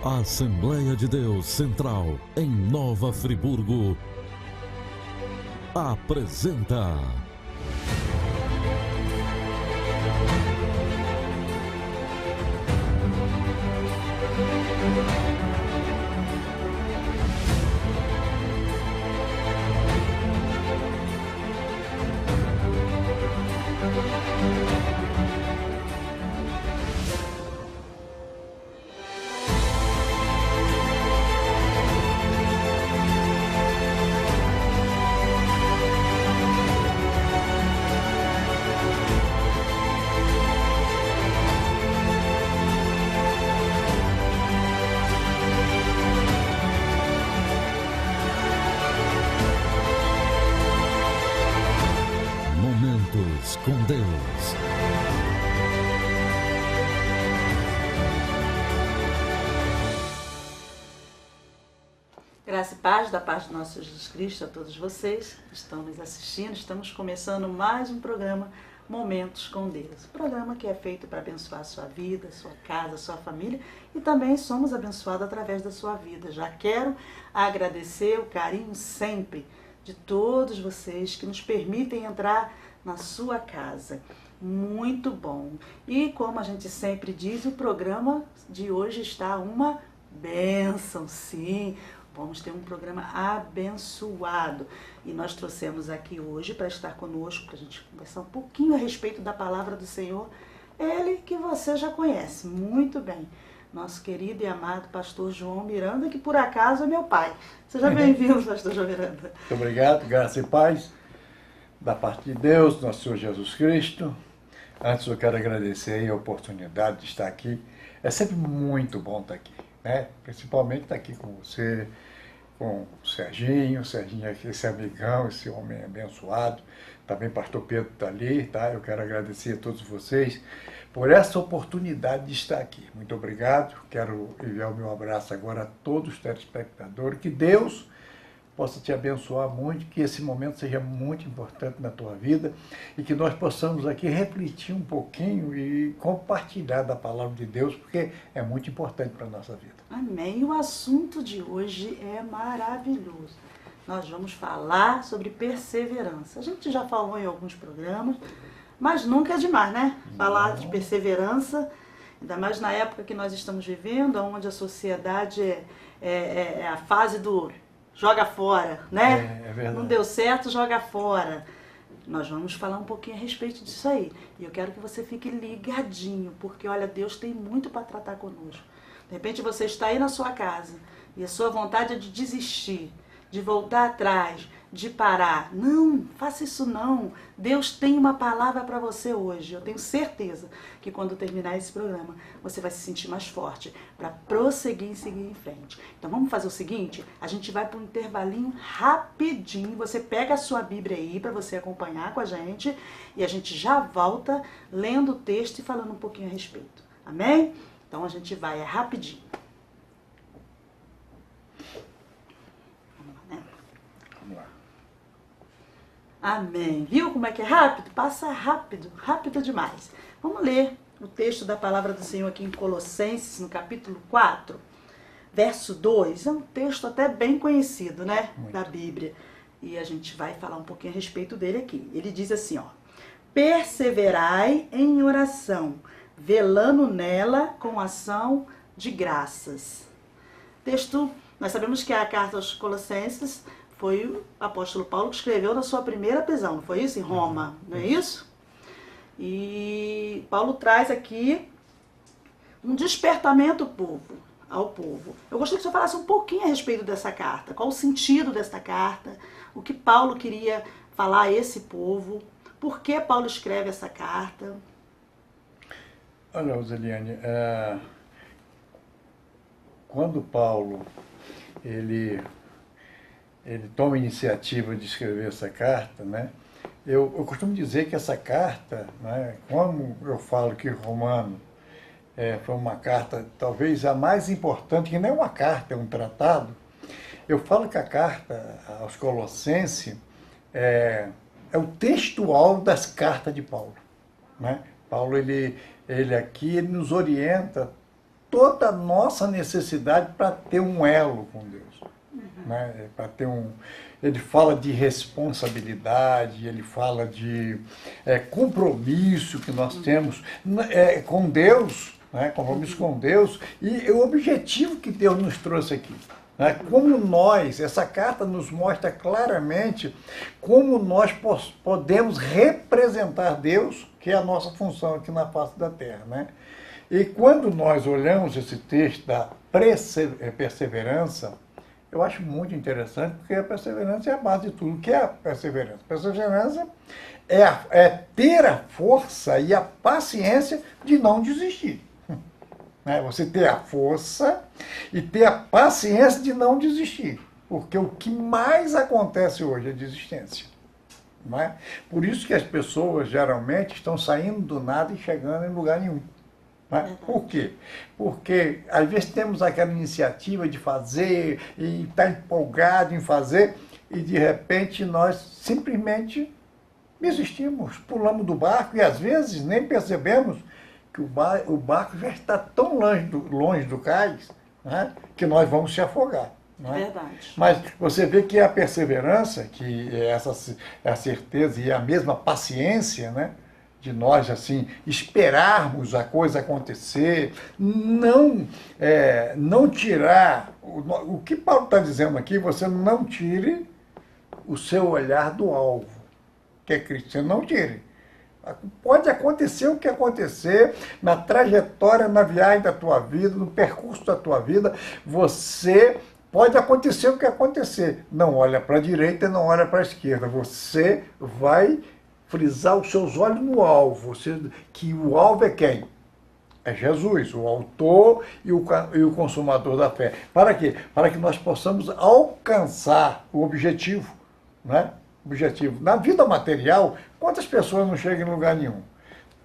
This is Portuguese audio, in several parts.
A Assembleia de Deus Central, em Nova Friburgo, apresenta Momentos com Deus. Graça e paz da parte do nosso Jesus Cristo a todos vocês que estão nos assistindo. Estamos começando mais um programa Momentos com Deus. Um programa que é feito para abençoar a sua vida, a sua casa, a sua família, e também somos abençoados através da sua vida. Já quero agradecer o carinho sempre de todos vocês que nos permitem entrar na sua casa. Muito bom. E como a gente sempre diz, o programa de hoje está uma bênção, sim. Vamos ter um programa abençoado. E nós trouxemos aqui hoje para estar conosco, para a gente conversar um pouquinho a respeito da palavra do Senhor. Ele que você já conhece muito bem. Nosso querido e amado pastor João Miranda, que por acaso é meu pai. Seja bem-vindo, pastor João Miranda. Muito obrigado, graça e paz da parte de Deus, nosso Senhor Jesus Cristo. Antes eu quero agradecer aí a oportunidade de estar aqui. É sempre muito bom estar aqui, né? Principalmente estar aqui com você, com o Serginho aqui, esse amigão, esse homem abençoado. Também pastor Pedro está ali, tá? Eu quero agradecer a todos vocês por essa oportunidade de estar aqui. Muito obrigado. Quero enviar o meu abraço agora a todos os telespectadores. Que Deus possa te abençoar muito, que esse momento seja muito importante na tua vida e que nós possamos aqui refletir um pouquinho e compartilhar da palavra de Deus, porque é muito importante para a nossa vida. Amém. E o assunto de hoje é maravilhoso. Nós vamos falar sobre perseverança. A gente já falou em alguns programas, mas nunca é demais, né? Falar de perseverança, ainda mais na época que nós estamos vivendo, onde a sociedade é a fase do joga fora, né? É verdade. Não deu certo, joga fora. Nós vamos falar um pouquinho a respeito disso aí. E eu quero que você fique ligadinho, porque olha, Deus tem muito para tratar conosco. De repente você está aí na sua casa e a sua vontade é de desistir, de voltar atrás, de parar. Não, faça isso não. Deus tem uma palavra para você hoje. Eu tenho certeza que quando terminar esse programa, você vai se sentir mais forte para prosseguir e seguir em frente. Então vamos fazer o seguinte, a gente vai para um intervalinho rapidinho. Você pega a sua Bíblia aí para você acompanhar com a gente e a gente já volta lendo o texto e falando um pouquinho a respeito. Amém? Então a gente vai, é rapidinho. Vamos lá. Amém. Viu como é que é rápido? Passa rápido, rápido demais. Vamos ler o texto da palavra do Senhor aqui em Colossenses, no capítulo 4, verso 2. É um texto até bem conhecido, né? Muito. Da Bíblia. E a gente vai falar um pouquinho a respeito dele aqui. Ele diz assim, ó: perseverai em oração, velando nela com ação de graças. Texto, nós sabemos que a carta aos Colossenses foi o apóstolo Paulo que escreveu na sua primeira prisão, não foi isso? Em Roma, não é isso? E Paulo traz aqui um despertamento ao povo. Eu gostaria que você falasse um pouquinho a respeito dessa carta. Qual o sentido dessa carta? O que Paulo queria falar a esse povo? Por que Paulo escreve essa carta? Olha, Roseliane, quando Paulo ele toma a iniciativa de escrever essa carta, né? Eu costumo dizer que essa carta, né, como eu falo que Romano foi uma carta talvez a mais importante, que não é uma carta, é um tratado, eu falo que a carta aos Colossenses é o textual das cartas de Paulo, né? Paulo, ele aqui ele nos orienta toda a nossa necessidade para ter um elo com Deus. Né? Para ter ele fala de responsabilidade, ele fala de compromisso que nós temos com Deus, né? Compromisso com Deus e o objetivo que Deus nos trouxe aqui. Né? Como essa carta nos mostra claramente como nós podemos representar Deus, que é a nossa função aqui na face da terra. Né? E quando nós olhamos esse texto da perseverança, eu acho muito interessante, porque a perseverança é a base de tudo. O que é a perseverança? Perseverança é ter a força e a paciência de não desistir. Né? Você ter a força e ter a paciência de não desistir. Porque o que mais acontece hoje é desistência. Não é? Por isso que as pessoas geralmente estão saindo do nada e chegando em lugar nenhum. Por quê? Porque às vezes temos aquela iniciativa de fazer e está empolgado em fazer e de repente nós simplesmente desistimos, pulamos do barco e às vezes nem percebemos que o barco já está tão longe do cais, né, que nós vamos se afogar. Não é? Verdade. Mas você vê que a perseverança, que é a certeza e a mesma paciência, né? De nós, assim, esperarmos a coisa acontecer, não tirar, o que Paulo está dizendo aqui, você não tire o seu olhar do alvo, que é Cristo, você não tire. Pode acontecer o que acontecer, na trajetória, na viagem da tua vida, no percurso da tua vida, pode acontecer o que acontecer. Não olha para a direita e não olha para a esquerda, você vai frisar os seus olhos no alvo, que o alvo é quem? É Jesus, o autor e o consumador da fé. Para quê? Para que nós possamos alcançar o objetivo. Né? Objetivo. Na vida material, quantas pessoas não chegam em lugar nenhum?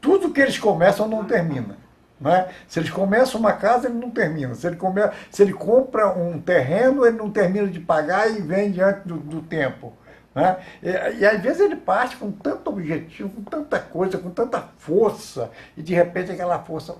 Tudo que eles começam não termina. Né? Se eles começam uma casa, ele não termina. Se ele compra um terreno, ele não termina de pagar e vem diante do tempo. Né? E às vezes ele parte com tanto objetivo, com tanta coisa, com tanta força, e de repente aquela força,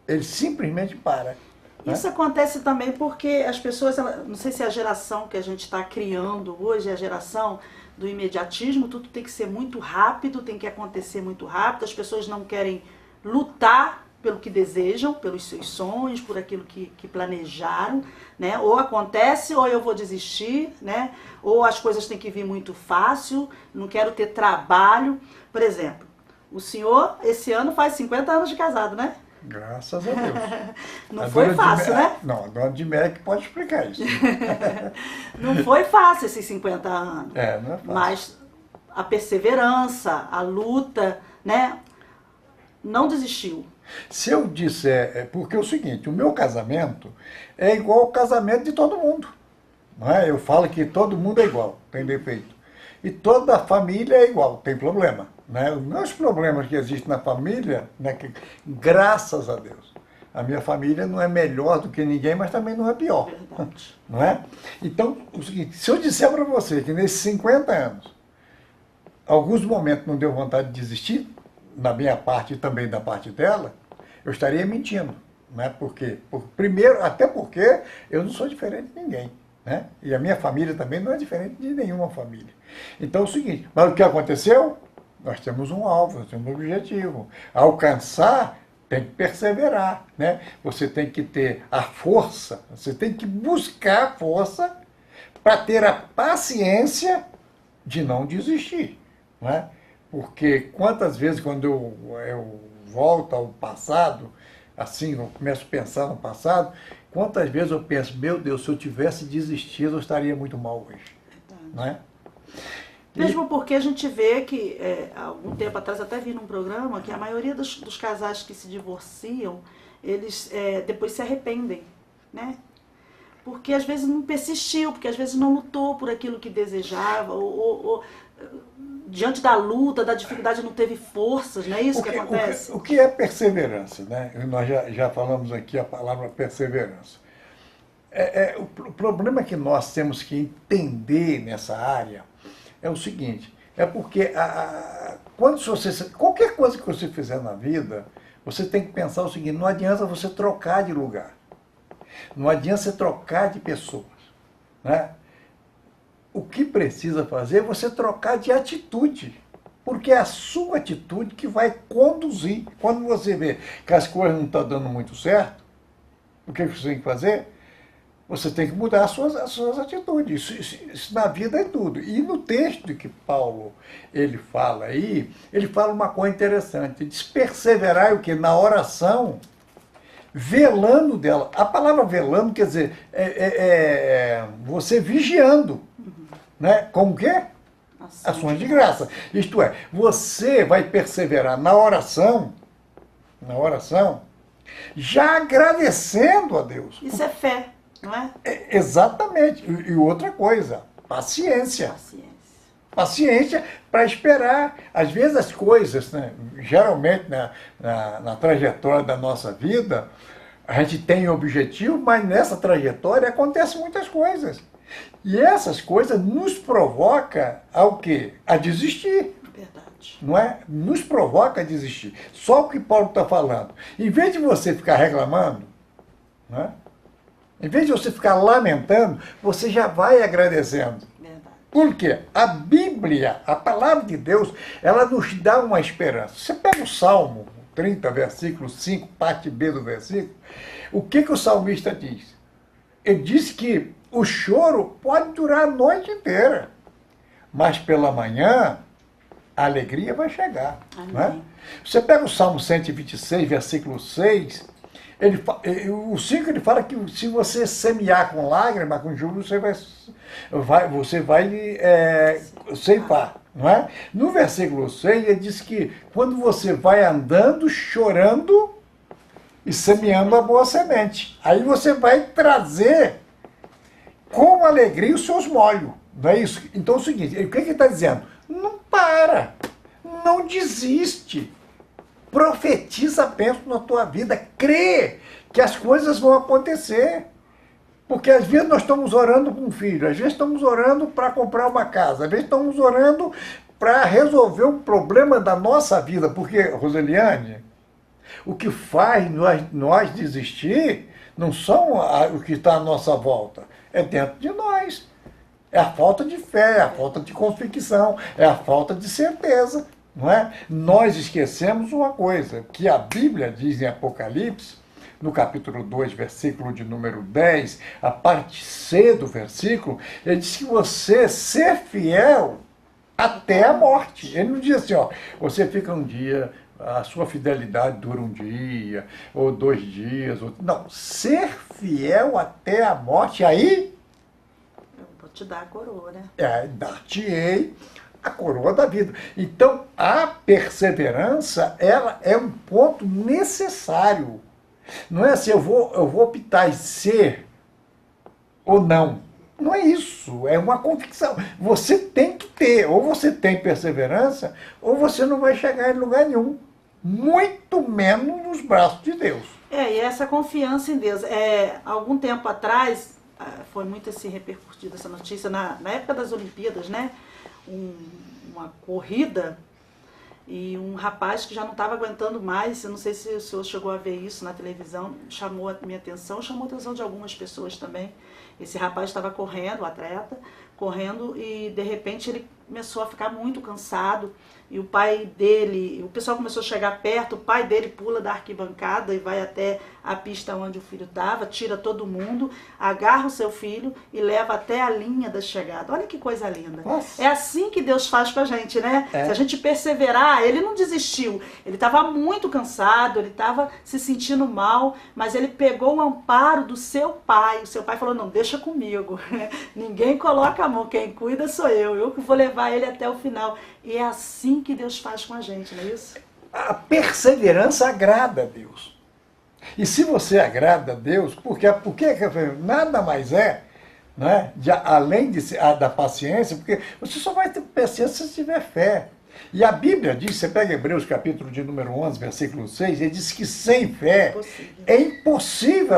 ele simplesmente para. Isso acontece também porque as pessoas, não sei se é a geração que a gente está criando hoje, é a geração do imediatismo, tudo tem que ser muito rápido, tem que acontecer muito rápido, as pessoas não querem lutar pelo que desejam, pelos seus sonhos, por aquilo que planejaram, né? Ou acontece, ou eu vou desistir, né? Ou as coisas têm que vir muito fácil, não quero ter trabalho. Por exemplo, o senhor, esse ano, faz 50 anos de casado, né? Graças a Deus. Não foi fácil, né? Não, a dona de Mé que pode explicar isso. Não foi fácil esses 50 anos. Não é fácil. Mas a perseverança, a luta, né? Não desistiu. Se eu disser, porque é o seguinte, o meu casamento é igual ao casamento de todo mundo. Não é? Eu falo que todo mundo é igual, tem defeito. E toda a família é igual, tem problema. Né? Os meus problemas que existem na família, né, graças a Deus, a minha família não é melhor do que ninguém, mas também não é pior. Verdade. Não é? Então, o seguinte, se eu disser para você que nesses 50 anos, alguns momentos não deu vontade de desistir, da minha parte e também da parte dela, eu estaria mentindo. Né? Primeiro, até porque eu não sou diferente de ninguém. Né? E a minha família também não é diferente de nenhuma família. Então é o seguinte, mas o que aconteceu? Nós temos um alvo, nós temos um objetivo. Alcançar, tem que perseverar. Né? Você tem que ter a força, você tem que buscar a força para ter a paciência de não desistir. Né? Porque quantas vezes quando eu volto ao passado, assim, eu começo a pensar no passado, quantas vezes eu penso, meu Deus, se eu tivesse desistido, eu estaria muito mal hoje. Não é? Mesmo porque a gente vê que, há algum tempo atrás, até vi num programa, que a maioria dos casais que se divorciam, eles depois se arrependem, né? Porque às vezes não persistiu, porque às vezes não lutou por aquilo que desejava, ou diante da luta, da dificuldade, não teve forças, não é isso que acontece? O que é perseverança? Né? Nós já falamos aqui a palavra perseverança. O problema que nós temos que entender nessa área é o seguinte, é porque qualquer coisa que você fizer na vida, Você tem que pensar o seguinte, não adianta você trocar de lugar. Não adianta você trocar de pessoas. Né? O que precisa fazer é você trocar de atitude. Porque é a sua atitude que vai conduzir. Quando você vê que as coisas não estão dando muito certo, o que você tem que fazer? Você tem que mudar as suas atitudes. Isso na vida é tudo. E no texto que Paulo ele fala aí, ele fala uma coisa interessante. Ele diz, perseverar o quê? Na oração, velando dela. A palavra velando quer dizer, você vigiando. Né? Como que é? Ações de graça. Isto é, você vai perseverar na oração, já agradecendo a Deus. Isso é fé, não é? Exatamente. E outra coisa, paciência. Paciência para esperar. Às vezes as coisas, né, geralmente na trajetória da nossa vida, a gente tem objetivo, mas nessa trajetória acontecem muitas coisas. E essas coisas nos provocam ao quê? A desistir. Verdade. Não é? Nos provoca a desistir. Só o que Paulo está falando. Em vez de você ficar reclamando, né? Em vez de você ficar lamentando, você já vai agradecendo. Verdade. Por quê? A Bíblia, a palavra de Deus, ela nos dá uma esperança. Você pega o Salmo 30, versículo 5, parte B do versículo, o que o salmista diz? Ele diz que o choro pode durar a noite inteira, mas pela manhã a alegria vai chegar. Né? Você pega o Salmo 126, versículo 6, o 5 ele fala que se você semear com lágrima, com júbilo, você vai ceifar. Não é? No versículo 6 ele diz que quando você vai andando, chorando e semeando a boa semente, aí você vai trazer com alegria os seus molhos. Não é isso? Então é o seguinte, o que ele está dizendo? Não para, não desiste, profetiza bênção na tua vida, crê que as coisas vão acontecer. Porque às vezes nós estamos orando com um filho, às vezes estamos orando para comprar uma casa, às vezes estamos orando para resolver um problema da nossa vida. Porque, Roseliane, o que faz nós desistir não são o que está à nossa volta, é dentro de nós. É a falta de fé, é a falta de convicção, é a falta de certeza. Não é? Nós esquecemos uma coisa, que a Bíblia diz em Apocalipse, no capítulo 2, versículo de número 10, a parte C do versículo, ele diz que você ser fiel até a morte. Ele não diz assim, ó, você fica um dia, a sua fidelidade dura um dia, ou 2 dias, ou... não, ser fiel até a morte, aí... Eu vou te dar a coroa, né? Dar-te-ei a coroa da vida. Então, a perseverança, ela é um ponto necessário. Não é assim, eu vou optar em ser ou não. Não é isso, é uma convicção. Você tem que ter, ou você tem perseverança, ou você não vai chegar em lugar nenhum. Muito menos nos braços de Deus. E essa confiança em Deus. Algum tempo atrás, foi muito assim repercutida essa notícia, na época das Olimpíadas, né? Uma corrida, e um rapaz que já não estava aguentando mais, eu não sei se o senhor chegou a ver isso na televisão, chamou a minha atenção, chamou a atenção de algumas pessoas também. Esse rapaz estava correndo, o atleta, correndo, e de repente ele começou a ficar muito cansado, e o pai dele, o pessoal começou a chegar perto, o pai dele pula da arquibancada e vai até a pista onde o filho estava, tira todo mundo, agarra o seu filho e leva até a linha da chegada. Olha que coisa linda. Nossa. É assim que Deus faz com a gente, né? Se a gente perseverar, ele não desistiu. Ele estava muito cansado, ele estava se sentindo mal, mas ele pegou o amparo do seu pai. O seu pai falou, não, deixa comigo. Ninguém coloca a mão, quem cuida sou eu que vou levar ele até o final. E é assim que Deus faz com a gente, não é isso? A perseverança agrada a Deus. E se você agrada a Deus, porque nada mais né, além da paciência, porque você só vai ter paciência se tiver fé. E a Bíblia diz, você pega Hebreus capítulo de número 11, versículo 6, ele diz que sem fé é impossível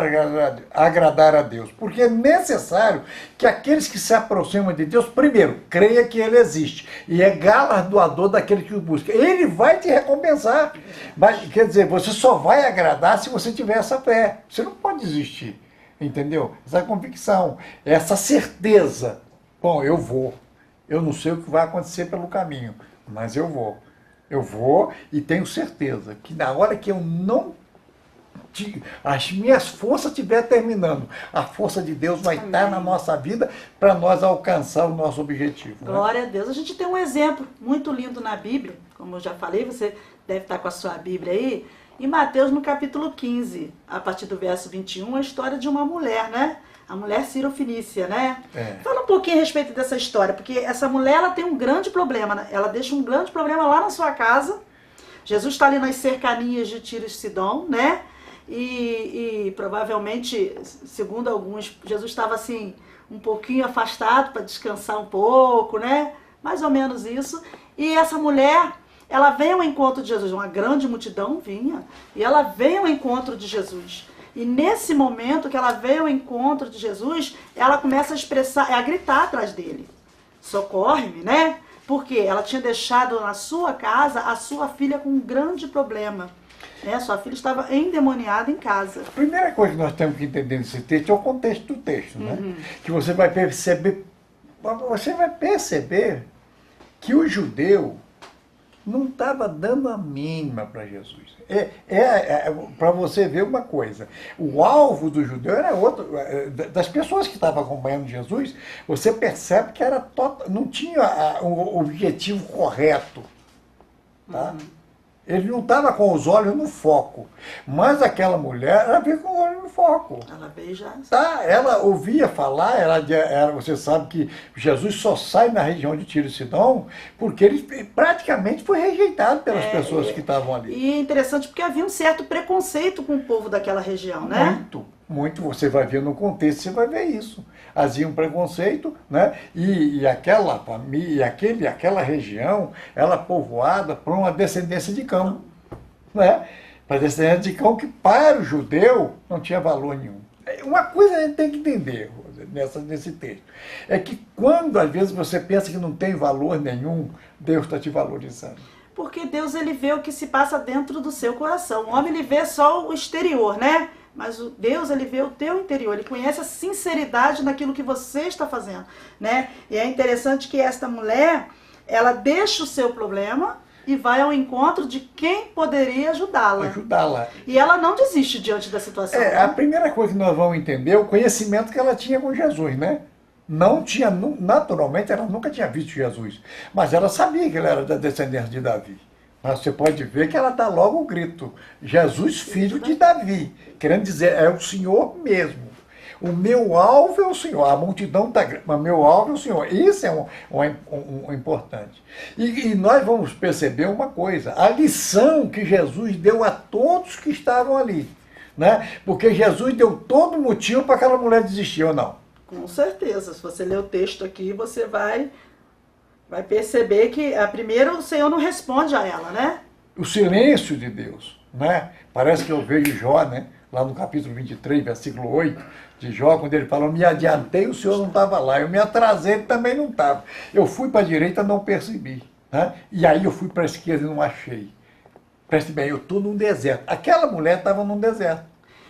agradar a Deus, porque é necessário que aqueles que se aproximam de Deus, primeiro, creia que Ele existe e é galardoador daquele que o busca. Ele vai te recompensar. Mas, quer dizer, você só vai agradar se você tiver essa fé. Você não pode desistir, entendeu? Essa convicção, essa certeza. Bom, eu vou. Eu não sei o que vai acontecer pelo caminho, mas eu vou. Eu vou e tenho certeza que na hora que eu não... as minhas forças estiver terminando, a força de Deus vai estar na nossa vida para nós alcançar o nosso objetivo. Glória a Deus. A gente tem um exemplo muito lindo na Bíblia, como eu já falei, você deve estar com a sua Bíblia aí, em Mateus no capítulo 15, a partir do verso 21, a história de uma mulher, né? A mulher Cirofenícia, né? Fala um pouquinho a respeito dessa história, porque essa mulher, ela tem um grande problema, né? Ela deixa um grande problema lá na sua casa. Jesus está ali nas cercanias de Tiro e Sidom, né? E provavelmente, segundo alguns, Jesus estava assim, um pouquinho afastado para descansar um pouco, né? Mais ou menos isso. E essa mulher, ela vem ao encontro de Jesus, uma grande multidão vinha, e ela vem ao encontro de Jesus. E nesse momento que ela veio ao encontro de Jesus, ela começa a expressar, a gritar atrás dele. Socorre-me, né? Porque ela tinha deixado na sua casa a sua filha com um grande problema. Né? Sua filha estava endemoniada em casa. A primeira coisa que nós temos que entender nesse texto é o contexto do texto, né? Que você vai perceber que o judeu não estava dando a mínima para Jesus. Para você ver uma coisa, o alvo do judeu era outro, das pessoas que estavam acompanhando Jesus, você percebe que não tinha o objetivo correto. Tá? Ele não estava com os olhos no foco, mas aquela mulher, ela veio com o olho no foco. Ela veio já. Tá? Ela ouvia falar, você sabe que Jesus só sai na região de Tiro e Sidom porque ele praticamente foi rejeitado pelas pessoas que estavam ali. E é interessante porque havia um certo preconceito com o povo daquela região, né? Muito. Você vai ver no contexto, você vai ver isso. Havia um preconceito, né? E aquela família, aquela região, ela povoada por uma descendência de Cão, né? Para descendência de Cão que para o judeu não tinha valor nenhum. Uma coisa a gente tem que entender nesse texto, é que quando às vezes você pensa que não tem valor nenhum, Deus está te valorizando. Porque Deus, ele vê o que se passa dentro do seu coração. O homem, ele vê só o exterior, né? Mas o Deus, ele vê o teu interior, ele conhece a sinceridade naquilo que você está fazendo, né? E é interessante que esta mulher, ela deixa o seu problema e vai ao encontro de quem poderia ajudá-la. E ela não desiste diante da situação. Né? A primeira coisa que nós vamos entender é o conhecimento que ela tinha com Jesus, né? Não tinha, naturalmente, ela nunca tinha visto Jesus, mas ela sabia que ele era da descendência de Davi. Mas você pode ver que ela dá logo o grito, Jesus, filho de Davi, querendo dizer, é o Senhor mesmo. O meu alvo é o Senhor, a multidão está grande, mas meu alvo é o Senhor. Isso é um importante. E nós vamos perceber uma coisa, a lição que Jesus deu a todos que estavam ali, né? Porque Jesus deu todo motivo para aquela mulher desistir, ou não? Com certeza, se você ler o texto aqui, você vai perceber que, primeiro, o Senhor não responde a ela, né? O silêncio de Deus, né? Parece que eu vejo Jó, né? Lá no capítulo 23, versículo 8 de Jó, quando ele fala, eu me adiantei, o Senhor não estava lá, eu me atrasei, ele também não estava. Eu fui para a direita, não percebi, né? E aí eu fui para a esquerda e não achei. Preste bem, eu estou num deserto. Aquela mulher estava num deserto.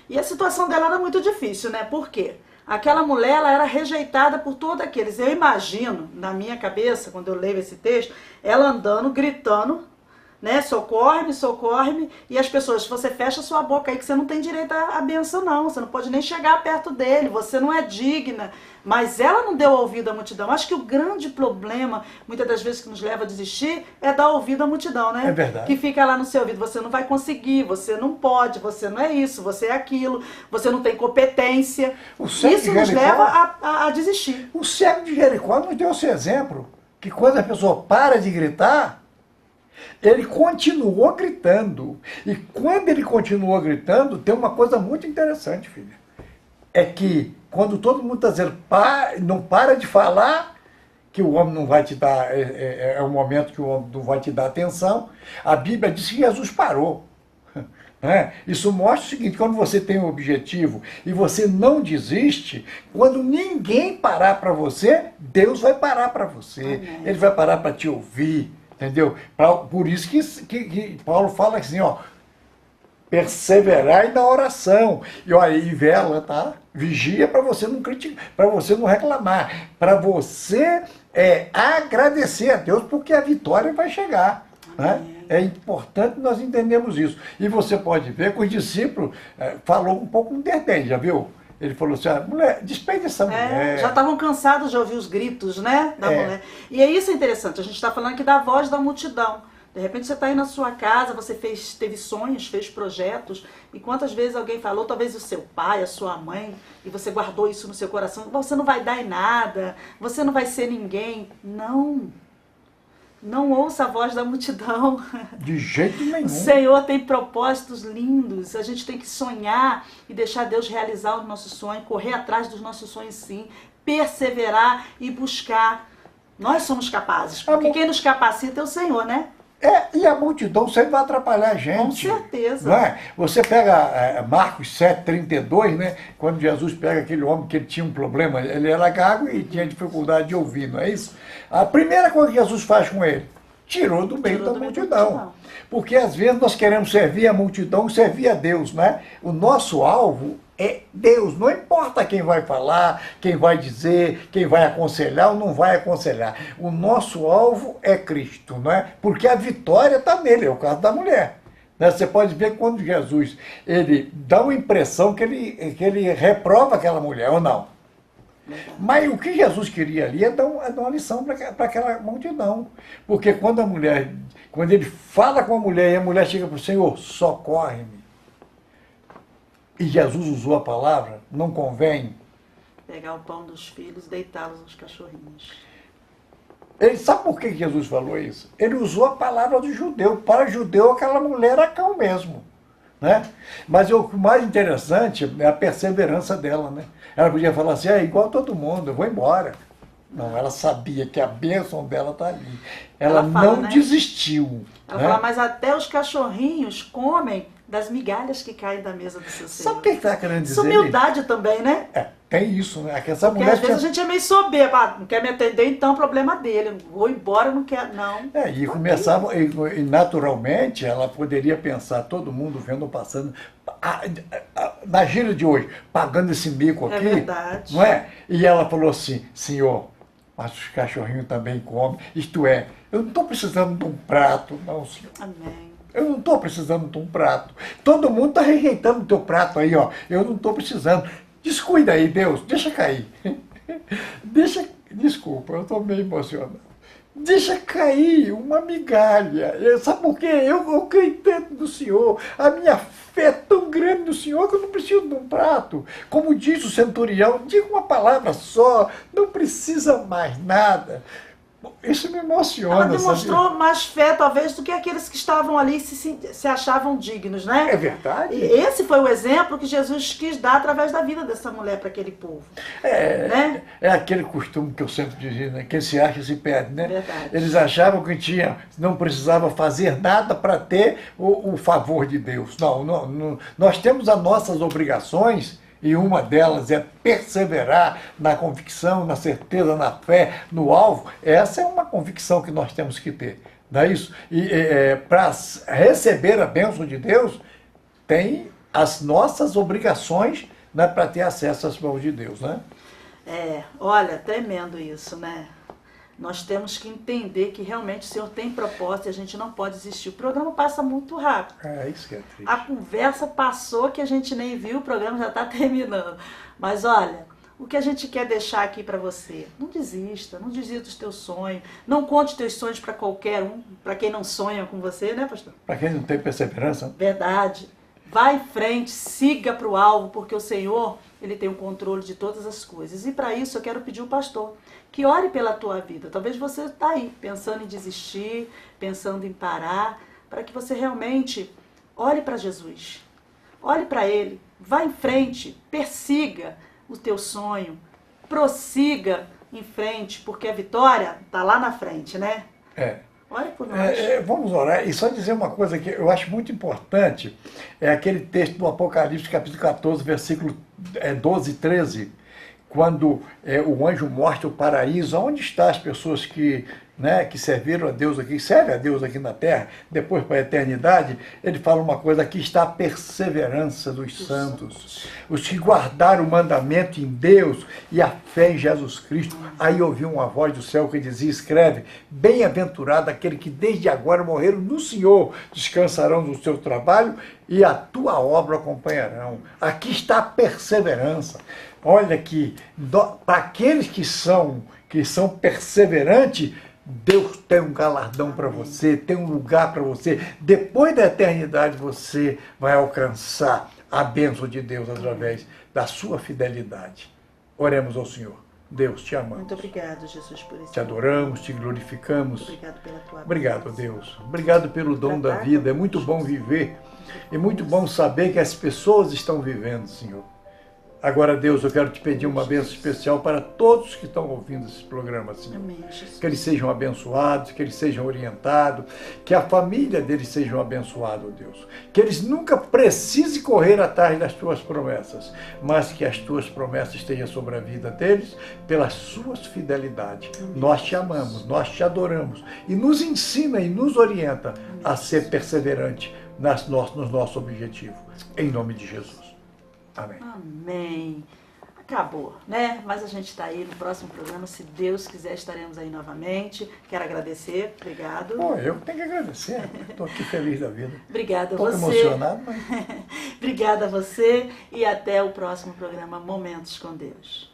E a situação dela era muito difícil, né? Por quê? Aquela mulher, ela era rejeitada por todos aqueles. Eu imagino, na minha cabeça, quando eu leio esse texto, ela andando, gritando, né? Socorre-me, socorre-me. E as pessoas, você fecha sua boca aí que você não tem direito à bênção, não. Você não pode nem chegar perto dele, você não é digna. Mas ela não deu ouvido à multidão. Acho que o grande problema, muitas das vezes que nos leva a desistir, é dar ouvido à multidão, né? É verdade. Que fica lá no seu ouvido, você não vai conseguir, você não pode, você não é isso, você é aquilo, você não tem competência. Isso nos leva a desistir. O cego de Jericó nos deu esse exemplo, que quando a pessoa para de gritar, ele continuou gritando. E quando ele continuou gritando, tem uma coisa muito interessante, filha. É que quando todo mundo está dizendo, não para de falar, que o homem não vai te dar, é um momento que o homem não vai te dar atenção. A Bíblia diz que Jesus parou. Né? Isso mostra o seguinte: quando você tem um objetivo e você não desiste, quando ninguém parar para você, Deus vai parar para você. Amém. Ele vai parar para te ouvir, entendeu? Por isso que Paulo fala assim, ó, perseverai na oração. E olha, e vela, tá? Vigia para você não criticar, para você não reclamar, para você agradecer a Deus, porque a vitória vai chegar. Né? É importante nós entendermos isso. E você pode ver que os discípulos falou um pouco no dente, já viu? Ele falou assim, mulher, despede essa mulher. Já estavam cansados de ouvir os gritos, né, da mulher. E é isso interessante, a gente está falando aqui da voz da multidão. De repente você está aí na sua casa, você teve sonhos, fez projetos, e quantas vezes alguém falou, talvez o seu pai, a sua mãe, e você guardou isso no seu coração, você não vai dar em nada, você não vai ser ninguém. Não ouça a voz da multidão. De jeito nenhum. O Senhor tem propósitos lindos. A gente tem que sonhar e deixar Deus realizar o nosso sonho, correr atrás dos nossos sonhos sim, perseverar e buscar. Nós somos capazes, porque quem nos capacita é o Senhor, né? E a multidão sempre vai atrapalhar a gente. Com certeza. Não é? Você pega Marcos 7,32, né? Quando Jesus pega aquele homem que ele tinha um problema, ele era gago e tinha dificuldade de ouvir, não é isso? A primeira coisa que Jesus faz com ele, tirou do meio da multidão. Porque às vezes nós queremos servir a multidão e servir a Deus, né? O nosso alvo é Deus, não importa quem vai falar, quem vai dizer, quem vai aconselhar ou não vai aconselhar. O nosso alvo é Cristo, não é? Porque a vitória está nele, é o caso da mulher. Né? Você pode ver quando Jesus ele dá uma impressão que ele reprova aquela mulher, ou não. Mas o que Jesus queria ali é dar uma lição para aquela multidão. Porque quando ele fala com a mulher e a mulher chega para o Senhor, socorre-me. E Jesus usou a palavra, não convém. Pegar o pão dos filhos e deitá-los aos cachorrinhos. Ele sabe por que Jesus falou isso? Ele usou a palavra do judeu. Para judeu, aquela mulher era cão mesmo. Né? Mas o mais interessante é a perseverança dela. Né? Ela podia falar assim, igual todo mundo, eu vou embora. Não, ela sabia que a bênção dela está ali. Ela fala, não desistiu. Ela fala, mas até os cachorrinhos comem das migalhas que caem da mesa do seu Senhor. Sabe o que está querendo dizer? Isso é humildade também, né? Tem isso, né? Essa porque às vezes a gente é meio soberba, não quer me atender, então problema dele. Vou embora, não quer, não. E começava, e naturalmente, ela poderia pensar, todo mundo vendo, passando, na gira de hoje, pagando esse mico aqui. É verdade. Não é? E ela falou assim, Senhor, mas os cachorrinhos também comem. Isto é, eu não estou precisando de um prato, não, Senhor. Amém. Eu não estou precisando de um prato. Todo mundo está rejeitando o teu prato aí, ó. Eu não estou precisando. Descuida aí, Deus. Deixa cair. Desculpa, eu estou meio emocionado. Deixa cair uma migalha. Sabe por quê? Eu creio tanto no Senhor. A minha fé é tão grande no Senhor que eu não preciso de um prato. Como diz o centurião, diga uma palavra só. Não precisa mais nada. Isso me emociona. Ela demonstrou mais fé, talvez, do que aqueles que estavam ali e se achavam dignos, né? É verdade. E esse foi o exemplo que Jesus quis dar através da vida dessa mulher para aquele povo. Né? É aquele costume que eu sempre dizia, né? Quem se acha se perde, né? Verdade. Eles achavam que não precisava fazer nada para ter o favor de Deus. Não. Nós temos as nossas obrigações. E uma delas é perseverar na convicção, na certeza, na fé, no alvo. Essa é uma convicção que nós temos que ter. Não é isso? E para receber a bênção de Deus, tem as nossas obrigações, né, para ter acesso às mãos de Deus. Né? Olha, tremendo isso, né? Nós temos que entender que realmente o Senhor tem propósito e a gente não pode desistir. O programa passa muito rápido. Isso que é triste. A conversa passou que a gente nem viu, o programa já está terminando. Mas olha, o que a gente quer deixar aqui para você, não desista dos teus sonhos, não conte teus sonhos para qualquer um, para quem não sonha com você, né, pastor? Para quem não tem perseverança. Verdade. Vá em frente, siga para o alvo, porque o Senhor, Ele tem o controle de todas as coisas. E para isso eu quero pedir ao pastor que ore pela tua vida. Talvez você está aí, pensando em desistir, pensando em parar, para que você realmente olhe para Jesus. Olhe para Ele, vá em frente, persiga o teu sonho, prossiga em frente, porque a vitória está lá na frente, né? Ore por nós. Vamos orar. E só dizer uma coisa que eu acho muito importante, é aquele texto do Apocalipse, capítulo 14, versículo 12 e 13, quando o anjo mostra o paraíso, onde estão as pessoas que serviram a Deus aqui, servem a Deus aqui na terra, depois para a eternidade. Ele fala uma coisa: aqui está a perseverança dos santos, os que guardaram o mandamento em Deus e a fé em Jesus Cristo. Aí ouviu uma voz do céu que dizia: escreve, bem-aventurado aquele que desde agora morreram no Senhor, descansarão do seu trabalho e a tua obra acompanharão. Aqui está a perseverança. Olha que para aqueles que são perseverantes, Deus tem um galardão para você, tem um lugar para você. Depois da eternidade você vai alcançar a bênção de Deus através da sua fidelidade. Oremos ao Senhor. Deus, te amamos. Muito obrigado, Jesus, por isso. Te adoramos, te glorificamos. Obrigado pela tua Obrigado, Deus. Obrigado pelo dom da vida. É muito bom viver. É muito bom saber que as pessoas estão vivendo, Senhor. Agora, Deus, eu quero te pedir uma bênção especial para todos que estão ouvindo esse programa, Senhor. Amém, Jesus. Que eles sejam abençoados, que eles sejam orientados, que a família deles sejam abençoada, Deus. Que eles nunca precisem correr atrás das tuas promessas, mas que as tuas promessas estejam sobre a vida deles pelas suas fidelidades. Amém. Nós te amamos, nós te adoramos e nos ensina e nos orienta. Amém. A ser perseverante nos nossos objetivos. Em nome de Jesus. Amém. Amém. Acabou, né? Mas a gente está aí no próximo programa. Se Deus quiser, estaremos aí novamente. Quero agradecer. Obrigado. Eu tenho que agradecer. Estou aqui feliz da vida. Obrigada a você. Estou emocionado, mas... Obrigada a você e até o próximo programa Momentos com Deus.